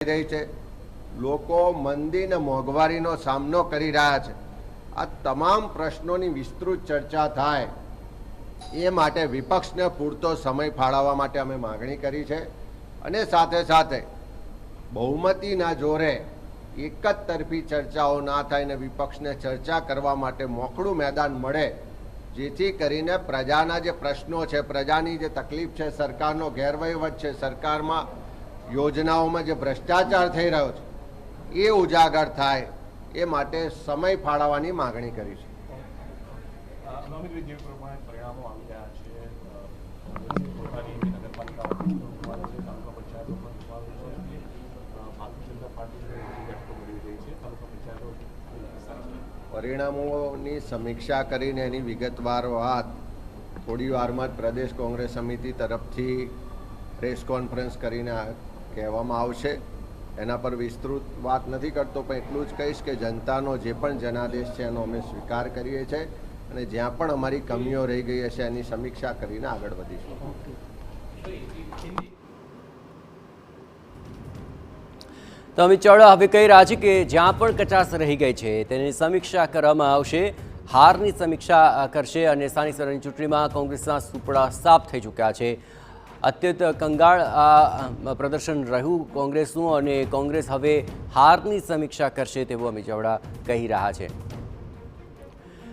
રહી છે, લોકો મંદી અને મોંઘવારીનો સામનો કરી રહ્યા છે, આ તમામ પ્રશ્નોની વિસ્તૃત ચર્ચા થાય એ માટે વિપક્ષને પૂરતો સમય ફાળવવા માટે અમે માગણી કરી છે અને સાથે સાથે બહુમતીના જોરે એક જ તરફી ચર્ચાઓ ના થાય ને વિપક્ષને ચર્ચા કરવા માટે મોકળું મેદાન મળે, જેથી કરીને પ્રજાના જે પ્રશ્નો છે, પ્રજાની જે તકલીફ છે, સરકારનો ગેરવહીવટ છે, સરકારમાં યોજનાઓમાં જે ભ્રષ્ટાચાર થઈ રહ્યો છે એ ઉજાગર થાય એ માટે સમય ફાળવવાની માગણી કરી છે. પરિણામોની સમીક્ષા કરીને એની વિગતવાર વાત થોડી વારમાં જ પ્રદેશ કોંગ્રેસ સમિતિ તરફથી પ્રેસ કોન્ફરન્સ કરીને કહેવામાં આવશે. એના પર વિસ્તૃત વાત નથી કરતો, પણ એટલું જ કહીશ કે જનતાનો જે પણ જનાદેશ છે એનો અમે સ્વીકાર કરીએ છીએ અને જ્યાં પણ અમારી કમીઓ રહી ગઈ હશે એની સમીક્ષા કરીને આગળ વધીશું. તો અમિત ચાવડા હવે કહી રહ્યા છે કે જ્યાં પણ કચાશ રહી ગઈ છે તેની સમીક્ષા કરવામાં આવશે, હારની સમીક્ષા કરશે અને સ્થાનિક સ્વરાજની ચૂંટણીમાં કોંગ્રેસના સુપડા સાફ થઈ ચૂક્યા છે. અત્યંત કંગાળ આ પ્રદર્શન રહ્યું કોંગ્રેસનું અને કોંગ્રેસ હવે હારની સમીક્ષા કરશે તેવું અમિત ચાવડા કહી રહ્યા છે.